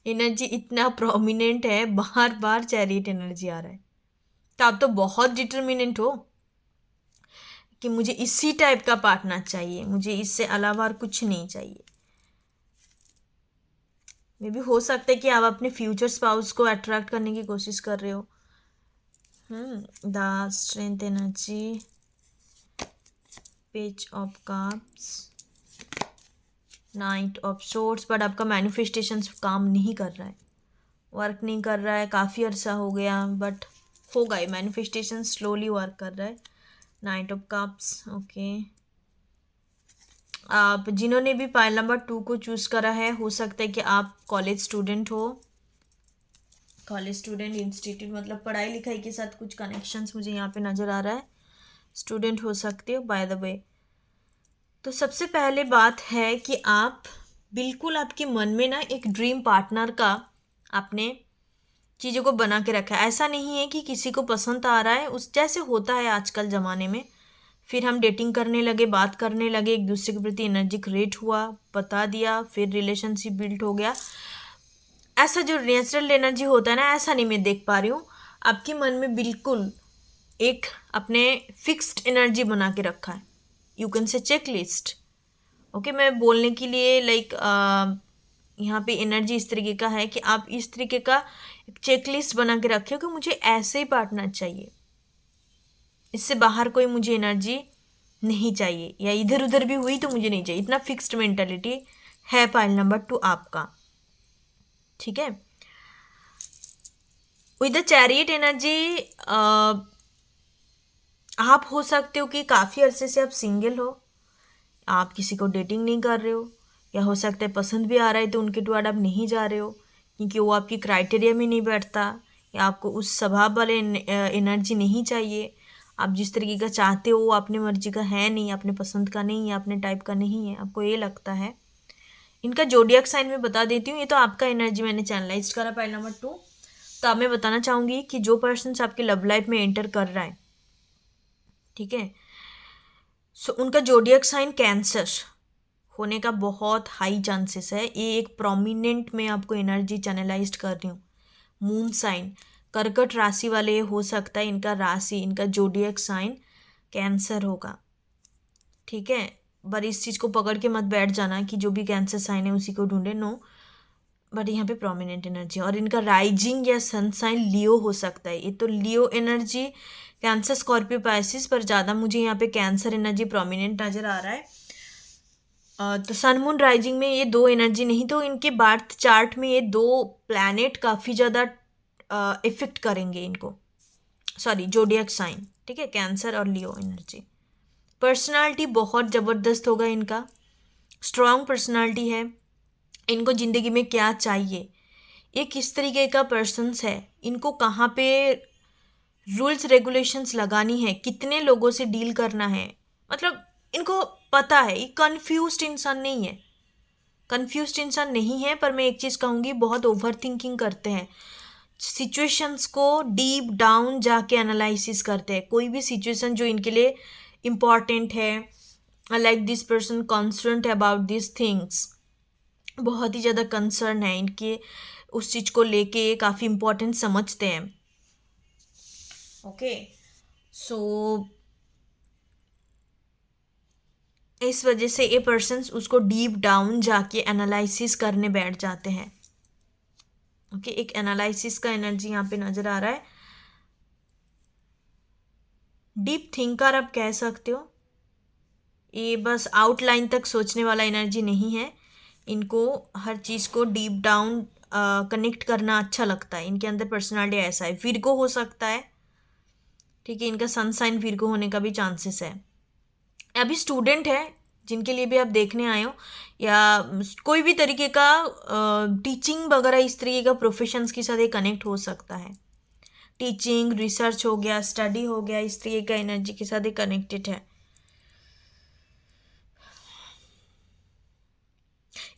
एनर्जी इतना प्रोमिनेंट है, बार बार चैरियट एनर्जी आ रहा है। तो आप तो बहुत डिटर्मिनेंट हो कि मुझे इसी टाइप का पार्टनर चाहिए, मुझे इससे अलावा और कुछ नहीं चाहिए। मे भी हो सकता है कि आप अपने फ्यूचर स्पाउस को अट्रैक्ट करने की कोशिश कर रहे हो। The strength energy, page of cups, night of swords, but आपका मैनिफेस्टेशन काम नहीं कर रहा है, वर्क नहीं कर रहा है। काफ़ी अर्सा हो गया बट होगा, ये मैनिफेस्टेशन स्लोली वर्क कर रहा है। Night of cups, okay. आप जिन्होंने भी पाइल नंबर 2 को चूज़ करा है, हो सकता है कि आप कॉलेज स्टूडेंट हो। कॉलेज स्टूडेंट, इंस्टीट्यूट, मतलब पढ़ाई लिखाई के साथ कुछ कनेक्शंस मुझे यहाँ पे नज़र आ रहा है। स्टूडेंट हो सकते हो बाय द वे। तो सबसे पहले बात है कि आप बिल्कुल आपके मन में ना एक ड्रीम पार्टनर का आपने चीज़ों को बना के रखा है। ऐसा नहीं है कि किसी को पसंद आ रहा है, उस जैसे होता है आजकल ज़माने में, फिर हम डेटिंग करने लगे, बात करने लगे, एक दूसरे के प्रति एनर्जी क्रिएट हुआ, बता दिया, फिर रिलेशनशिप बिल्ड हो गया। ऐसा जो नेचुरल एनर्जी होता है ना, ऐसा नहीं मैं देख पा रही हूँ। आपके मन में बिल्कुल एक अपने फिक्स्ड एनर्जी बना के रखा है, you can say check list. Okay, मैं बोलने के लिए लाइक यहाँ पे एनर्जी इस तरीके का है कि आप इस तरीके का एक चेक लिस्ट बना के रखे हो कि मुझे ऐसे ही पार्टनर चाहिए, इससे बाहर कोई मुझे एनर्जी नहीं चाहिए, या इधर उधर भी हुई तो मुझे नहीं चाहिए। इतना फिक्स्ड मेंटालिटी है पाइल नंबर 2 आपका, ठीक है। विद द चैरियट एनर्जी आप हो सकते हो कि काफ़ी अरसे से आप सिंगल हो, आप किसी को डेटिंग नहीं कर रहे हो, या हो सकता है पसंद भी आ रहा है तो उनके टुवर्ड आप नहीं जा रहे हो क्योंकि वो आपकी क्राइटेरिया में नहीं बैठता, या आपको उस स्वभाव वाले एनर्जी नहीं चाहिए। आप जिस तरीके का चाहते हो वो अपनी मर्जी का है नहीं, अपने पसंद का नहीं है, अपने टाइप का नहीं है, आपको ये लगता है। इनका जोडियक साइन मैं बता देती हूँ, ये तो आपका एनर्जी मैंने चैनलाइज करा पॉइंट नंबर 2। तो अब मैं बताना चाहूँगी कि जो पर्सन आपके लव लाइफ में एंटर कर रहा है, ठीक है, सो उनका जोडियक साइन कैंसर होने का बहुत हाई चांसेस है। ये एक प्रोमिनेंट में आपको एनर्जी चैनलाइज कर रही हूँ। मून साइन कर्कट राशि वाले हो सकता है इनका राशि, इनका जोडियक साइन कैंसर होगा, ठीक है। पर इस चीज़ को पकड़ के मत बैठ जाना कि जो भी कैंसर साइन है उसी को ढूंढे, नो। बट यहाँ पे प्रोमिनेंट एनर्जी, और इनका राइजिंग या सन साइन लियो हो सकता है। ये तो लियो एनर्जी, कैंसर, स्कॉर्पियो, पाइसिस, पर ज़्यादा मुझे यहाँ पे कैंसर एनर्जी प्रोमिनेंट नज़र आ रहा है। तो सन मून राइजिंग में ये दो एनर्जी नहीं, तो इनके बर्थ चार्ट में ये दो प्लैनेट काफ़ी ज़्यादा इफेक्ट करेंगे इनको, सॉरी जोडियक साइन, ठीक है, कैंसर और लियो एनर्जी। पर्सनालिटी बहुत ज़बरदस्त होगा इनका, स्ट्रॉन्ग पर्सनालिटी है। इनको ज़िंदगी में क्या चाहिए, ये किस तरीके का पर्सन्स है, इनको कहाँ पे रूल्स रेगुलेशंस लगानी है, कितने लोगों से डील करना है, मतलब इनको पता है। ये कंफ्यूज्ड इंसान नहीं है, कंफ्यूज्ड इंसान नहीं है, पर मैं एक चीज़ कहूँगी, बहुत ओवर थिंकिंग करते हैं, सिचुएशंस को डीप डाउन जाके एनालिसिस करते हैं। कोई भी सिचुएशन जो इनके लिए इम्पॉर्टेंट है, like this person concerned about this things, बहुत ही ज़्यादा कंसर्न है इनके, उस चीज़ को लेके काफ़ी इम्पोर्टेंट समझते हैं। ओके, सो इस वजह से ये पर्सन्स उसको डीप डाउन जाके एनालिसिस करने बैठ जाते हैं। ओके, एक एनालिसिस का एनर्जी यहाँ पे नज़र आ रहा है। डीप थिंकर आप कह सकते हो, ये बस आउटलाइन तक सोचने वाला एनर्जी नहीं है। इनको हर चीज़ को डीप डाउन कनेक्ट करना अच्छा लगता है। इनके अंदर पर्सनालिटी ऐसा है। विर्गो हो सकता है, ठीक है, इनका सन साइन विर्गो होने का भी चांसेस है। अभी स्टूडेंट है जिनके लिए भी आप देखने आए हो, या कोई भी तरीके का टीचिंग वगैरह इस तरीके का प्रोफेशंस के साथ ये कनेक्ट हो सकता है। टीचिंग, रिसर्च हो गया, स्टडी हो गया, इस तरीके का एनर्जी के साथ ये कनेक्टेड है।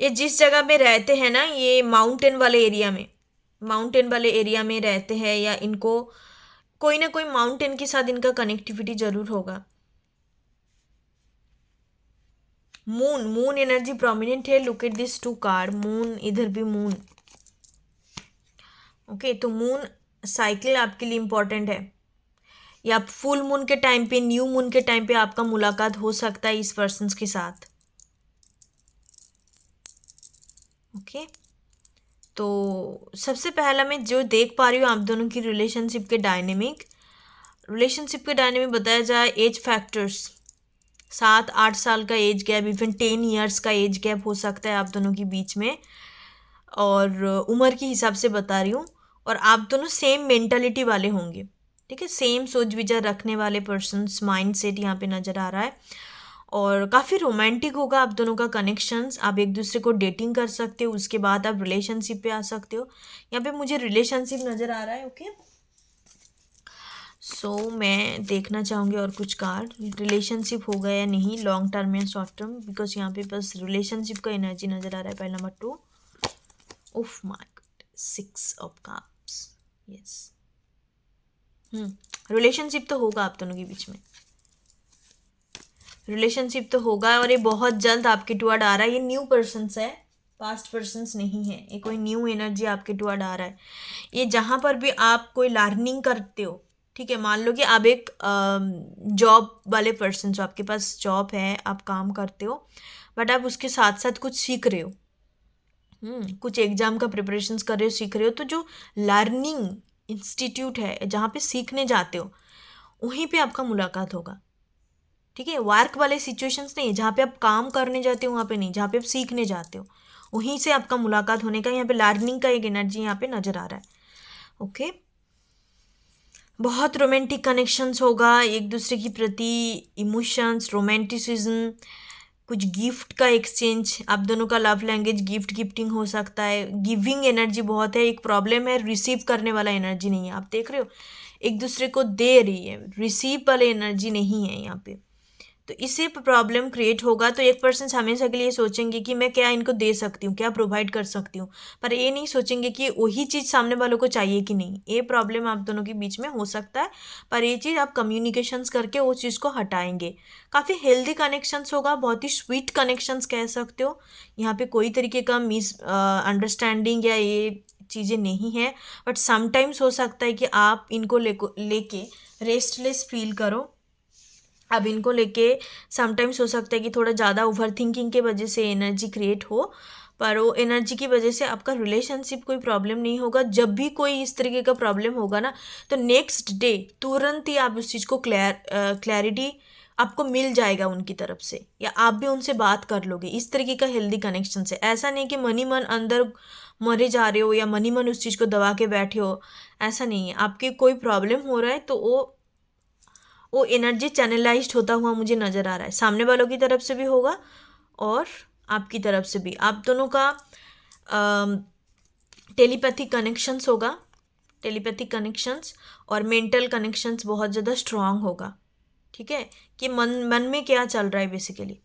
ये जिस जगह में रहते हैं ना, ये माउंटेन वाले एरिया में, माउंटेन वाले एरिया में रहते हैं, या इनको कोई ना कोई माउंटेन के साथ इनका कनेक्टिविटी जरूर होगा। मून, मून एनर्जी प्रोमिनेंट है। Look at this two card, moon, इधर भी मून। ओके, तो मून साइकिल आपके लिए इम्पोर्टेंट है, या फुल मून के टाइम पे, न्यू मून के टाइम पे आपका मुलाकात हो सकता है इस पर्सन के साथ। ओके, तो सबसे पहला मैं जो देख पा रही हूँ आप दोनों की रिलेशनशिप के डायनेमिक, रिलेशनशिप के डायनेमिक बताया जाए, एज फैक्टर्स, 7-8 साल का एज गैप, इवन 10 ईयर्स का एज गैप हो सकता है आप दोनों के बीच में, और उम्र के हिसाब से बता रही हूँ। और आप दोनों सेम मेंटालिटी वाले होंगे, ठीक है, सेम सोच विचार रखने वाले पर्सन्स, माइंड सेट यहाँ पे नज़र आ रहा है। और काफ़ी रोमांटिक होगा आप दोनों का कनेक्शंस। आप एक दूसरे को डेटिंग कर सकते हो, उसके बाद आप रिलेशनशिप पे आ सकते हो। यहाँ पे मुझे रिलेशनशिप नज़र आ रहा है। ओके, सो मैं देखना चाहूँगी और कुछ कार्ड, रिलेशनशिप होगा या नहीं, लॉन्ग टर्म या शॉर्ट टर्म, बिकॉज यहाँ पे बस रिलेशनशिप का एनर्जी नज़र आ रहा है। पहला number 2, of my God, 6 of cups, yes, relationship तो होगा आप दोनों के बीच में, रिलेशनशिप तो होगा, और ये बहुत जल्द आपके टुवर्ड आ रहा है। ये न्यू पर्सन्स है, पास्ट पर्सन्स नहीं है, ये कोई न्यू एनर्जी आपके टुवर्ड आ रहा है। ये जहाँ पर भी आप कोई लर्निंग करते हो, ठीक है, मान लो कि आप एक जॉब वाले पर्सन हो, आपके पास जॉब है, आप काम करते हो, बट आप उसके साथ साथ कुछ सीख रहे हो, कुछ एग्जाम का प्रिपरेशंस कर रहे हो, सीख रहे हो, तो जो लर्निंग इंस्टीट्यूट है जहाँ पे सीखने जाते हो, वहीं पे आपका मुलाकात होगा, ठीक है। वर्क वाले सिचुएशंस नहीं, जहाँ पे आप काम करने जाते हो वहाँ पे नहीं, जहाँ पे आप सीखने जाते हो वहीं से आपका मुलाकात होने का, यहाँ पे लर्निंग का एक एनर्जी यहाँ पे नज़र आ रहा है। ओके, बहुत रोमांटिक कनेक्शंस होगा, एक दूसरे के प्रति इमोशंस, रोमांटिसिज्म, कुछ गिफ्ट का एक्सचेंज, आप दोनों का लव लैंग्वेज गिफ्ट गिफ्टिंग हो सकता है। गिविंग एनर्जी बहुत है। एक प्रॉब्लम है, रिसीव करने वाला एनर्जी नहीं है। आप देख रहे हो एक दूसरे को दे रही है, रिसीव वाले एनर्जी नहीं है यहाँ पे। तो इससे प्रॉब्लम क्रिएट होगा। तो एक पर्सन हमेशा के लिए सोचेंगे कि मैं क्या इनको दे सकती हूँ, क्या प्रोवाइड कर सकती हूँ, पर ये नहीं सोचेंगे कि वही चीज़ सामने वालों को चाहिए कि नहीं। ये प्रॉब्लम आप दोनों के बीच में हो सकता है, पर ये चीज़ आप कम्युनिकेशंस करके वो चीज़ को हटाएंगे। काफ़ी हेल्दी कनेक्शंस होगा, बहुत ही स्वीट कनेक्शंस कह सकते हो। यहाँ पे कोई तरीके का मिस अंडरस्टैंडिंग या ये चीज़ें नहीं है। बट समटाइम्स हो सकता है कि आप इनको लेके रेस्टलेस फील करो। अब इनको लेके समटाइम्स हो सकता है कि थोड़ा ज़्यादा ओवर थिंकिंग के वजह से एनर्जी क्रिएट हो, पर वो एनर्जी की वजह से आपका रिलेशनशिप कोई प्रॉब्लम नहीं होगा। जब भी कोई इस तरीके का प्रॉब्लम होगा ना, तो नेक्स्ट डे तुरंत ही आप उस चीज़ को क्लैरिटी आपको मिल जाएगा उनकी तरफ से, या आप भी उनसे बात कर लोगे। इस तरीके का हेल्दी कनेक्शन से, ऐसा नहीं कि मनी मन अंदर मरे जा रहे हो या मनी मन उस चीज़ को दबा के बैठे हो। ऐसा नहीं है। आपके कोई प्रॉब्लम हो रहा है तो वो एनर्जी चैनलाइज्ड होता हुआ मुझे नज़र आ रहा है, सामने वालों की तरफ से भी होगा और आपकी तरफ से भी। आप दोनों का टेलीपैथिक कनेक्शंस होगा, टेलीपैथिक कनेक्शंस और मेंटल कनेक्शंस बहुत ज़्यादा स्ट्रांग होगा। ठीक है, कि मन में क्या चल रहा है बेसिकली,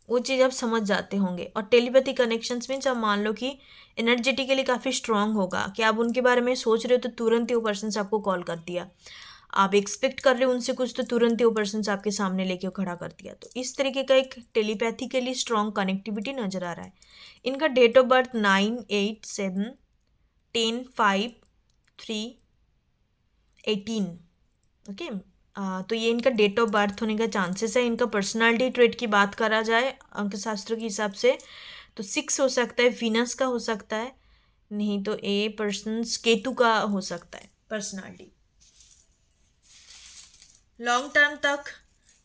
वो चीज़ आप समझ जाते होंगे। और टेलीपैथिक कनेक्शंस मीन्स आप मान लो कि एनर्जेटिकली काफ़ी स्ट्रांग होगा, कि आप उनके बारे में सोच रहे हो तो तुरंत ही वो पर्सन आपको कॉल कर दिया। आप एक्सपेक्ट कर रहे हो उनसे कुछ तो तुरंत ही वो पर्सन आपके सामने लेके खड़ा कर दिया। तो इस तरीके का एक टेलीपैथिकली स्ट्रांग कनेक्टिविटी नज़र आ रहा है। इनका डेट ऑफ बर्थ 9/8/7/10/5/3/18। ओके, तो ये इनका डेट ऑफ बर्थ होने का चांसेस है। इनका पर्सनालिटी ट्रेट की बात करा जाए अंकशास्त्र के हिसाब से तो 6 हो सकता है, वीनस का हो सकता है, नहीं तो ए पर्सन केतु का हो सकता है पर्सनालिटी। लॉन्ग टर्म तक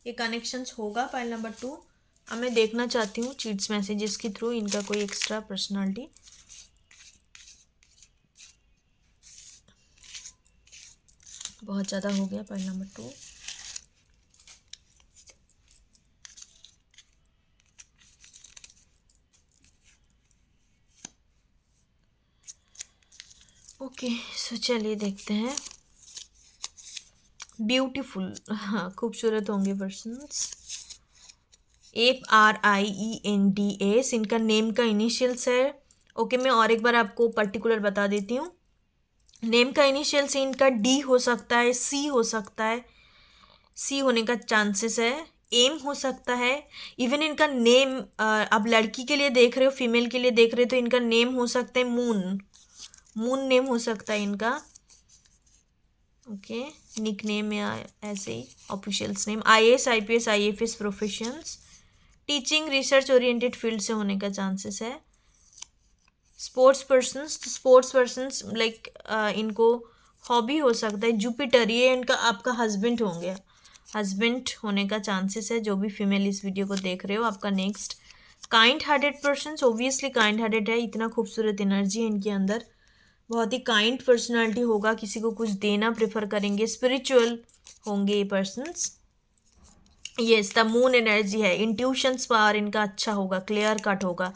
ये कनेक्शंस होगा। File number 2। अब मैं देखना चाहती हूँ चीट्स मैसेजेस के थ्रू इनका कोई एक्स्ट्रा पर्सनालिटी। बहुत ज़्यादा हो गया। File number 2। ओके, सो चलिए देखते हैं। ब्यूटीफुल, हाँ खूबसूरत होंगे पर्सन्स। FRIENDS इनका नेम का इनिशियल्स है। ओके, मैं और एक बार आपको पर्टिकुलर बता देती हूँ। नेम का इनिशियल से इनका D हो सकता है, C हो सकता है, C होने का चांसेस है, एम हो सकता है। इवन इनका नेम आप लड़की के लिए देख रहे हो, फीमेल के लिए देख रहे हो तो इनका नेम हो सकता है मून नेम हो सकता है इनका। ओके, निक नेम या ऐसे ही officials name. IAS IPS IFS professions, teaching research oriented field से होने का चांसेस है। स्पोर्ट्स पर्सन्स लाइक इनको हॉबी हो सकता है जुपिटर, ये इनका आपका हस्बैंड होंगे, हस्बैंड होने का चांसेस है। जो भी फीमेल इस वीडियो को देख रहे हो, आपका next kind hearted persons, obviously kind hearted है, इतना खूबसूरत एनर्जी है इनके अंदर, बहुत ही काइंड पर्सनालिटी होगा, किसी को कुछ देना प्रेफर करेंगे, स्पिरिचुअल होंगे ये persons. Yes, the moon energy है, इंट्यूशंस पावर इनका अच्छा होगा, क्लियर कट होगा,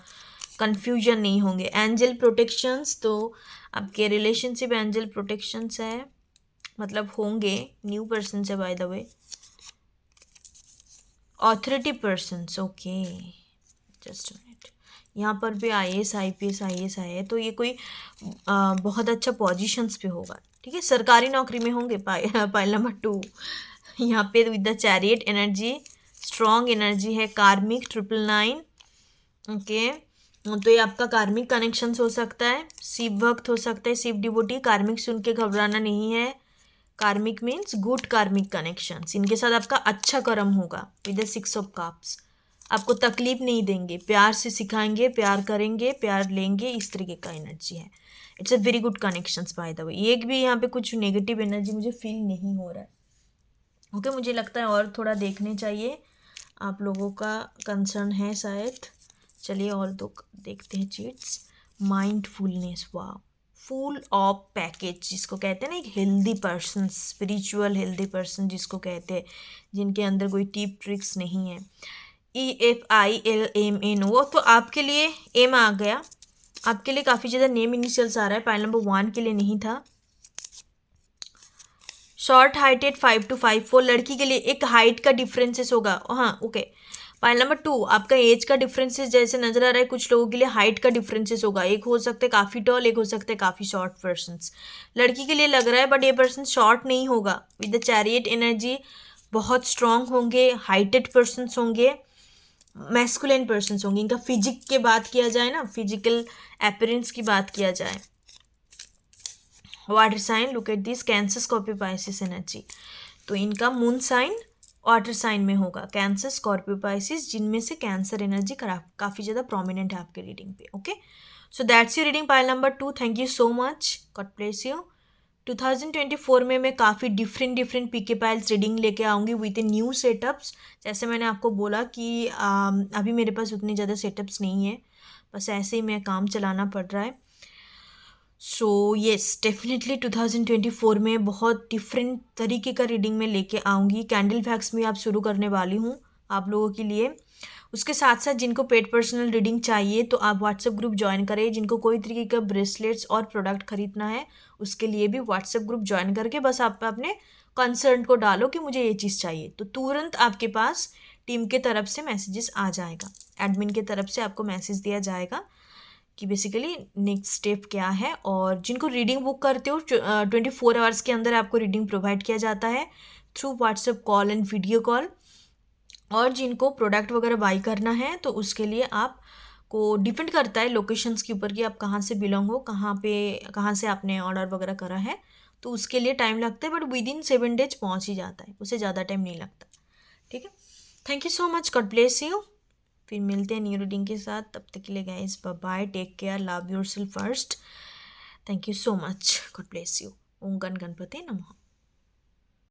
कन्फ्यूजन नहीं होंगे। एंजल प्रोटेक्शंस, तो आपके रिलेशनशिप एंजल प्रोटेक्शंस है, मतलब होंगे, न्यू पर्सन है by the way. Authority persons, okay just minute, यहाँ पर भी IAS IPS IAS आए हैं, तो ये कोई बहुत अच्छा पोजीशंस पे होगा। ठीक है, सरकारी नौकरी में होंगे। पाइल नंबर 2 यहाँ पे with the chariot energy, strong energy है, कार्मिक 999। ओके, तो ये आपका कार्मिक कनेक्शंस हो सकता है, शिव भक्त हो सकता है, शिव डिवोटी। कार्मिक सुन के घबराना नहीं है, कार्मिक मीन्स गुड कार्मिक कनेक्शंस। इनके साथ आपका अच्छा कर्म होगा विद द 6 ऑफ कप्स, आपको तकलीफ नहीं देंगे, प्यार से सिखाएंगे, प्यार करेंगे, प्यार लेंगे, इस तरीके का एनर्जी है। It's a very good connections by the way. एक भी यहाँ पे कुछ नेगेटिव एनर्जी मुझे फील नहीं हो रहा है। ओके, मुझे लगता है और थोड़ा देखने चाहिए, आप लोगों का कंसर्न है शायद। चलिए और दो देखते हैं चीट्स। माइंडफुलनेस, वाह, फुल ऑफ पैकेज जिसको कहते हैं ना, एक healthy person, spiritual healthy person जिसको कहते हैं, जिनके अंदर कोई टिप ट्रिक्स नहीं है। EFILMN, वो तो आपके लिए एम आ गया, आपके लिए काफ़ी ज़्यादा नेम इनिशियल्स आ रहा है। फाइल नंबर 1 के लिए नहीं था। शॉर्ट हाइटेड 5 to 5'4", लड़की के लिए एक हाइट का डिफरेंसेस होगा। हाँ ओके। पाइल नंबर 2, आपका एज का डिफरेंसेस जैसे नजर आ रहा है, कुछ लोगों के लिए हाइट का डिफरेंसेस होगा। एक हो सकता है काफ़ी टॉल, एक हो सकता है काफ़ी शॉर्ट पर्सन्स। लड़की के लिए लग रहा है बट ये पर्सन शॉर्ट नहीं होगा। विद द चैरियट एनर्जी बहुत स्ट्रांग होंगे, हाइटेड पर्सन्स होंगे, मैस्कुलिन पर्सन्स होंगे। इनका फिजिक की बात किया जाए ना, फिजिकल अपीयरेंस की बात किया जाए, water sign, look at this, Cancer Scorpio Pisces energy. तो इनका मून साइन वाटर साइन में होगा, कैंसर स्कॉर्पियो पाइसिस, जिनमें से कैंसर एनर्जी काफ़ी ज़्यादा प्रोमिनेंट है आपके रीडिंग पे। Okay, so that's your reading pile number 2। Thank you so much, god bless you. 2024 में मैं काफ़ी डिफरेंट पीके पाइल्स रीडिंग लेके आऊँगी विद ए न्यू सेटअप्स। जैसे मैंने आपको बोला कि अभी मेरे पास उतनी ज़्यादा सेटअप्स नहीं है, बस ऐसे ही मैं काम चलाना पड़ रहा है। सो येस, डेफिनेटली 2024 में बहुत डिफरेंट तरीके का रीडिंग में लेके आऊँगी। कैंडल फैक्स में आप शुरू करने वाली हूँ आप लोगों के लिए। उसके साथ साथ जिनको पेड पर्सनल रीडिंग चाहिए तो आप व्हाट्सएप ग्रुप ज्वाइन करें। जिनको कोई तरीके का ब्रेसलेट्स और प्रोडक्ट खरीदना है उसके लिए भी व्हाट्सएप ग्रुप ज्वाइन करके बस आप अपने कंसर्न को डालो कि मुझे ये चीज़ चाहिए, तो तुरंत आपके पास टीम के तरफ से मैसेजेस आ जाएगा, एडमिन के तरफ से आपको मैसेज दिया जाएगा कि बेसिकली नेक्स्ट स्टेप क्या है। और जिनको रीडिंग बुक करते हो 24 आवर्स के अंदर आपको रीडिंग प्रोवाइड किया जाता है through WhatsApp call and video call. और जिनको प्रोडक्ट वगैरह बाई करना है तो उसके लिए आपको डिपेंड करता है लोकेशंस के ऊपर कि आप कहाँ से बिलोंग हो, कहाँ से आपने ऑर्डर वगैरह करा है, तो उसके लिए टाइम लगता है बट विद इन 7 days पहुँच ही जाता है, उससे ज़्यादा टाइम नहीं लगता। ठीक है, thank you so much, god bless you. फिर मिलते हैं न्यू रीडिंग के साथ, तब तक के लिए guys bye bye, take care, love yourself first. Thank you so much, god bless you. ओम गण गणपति नमः।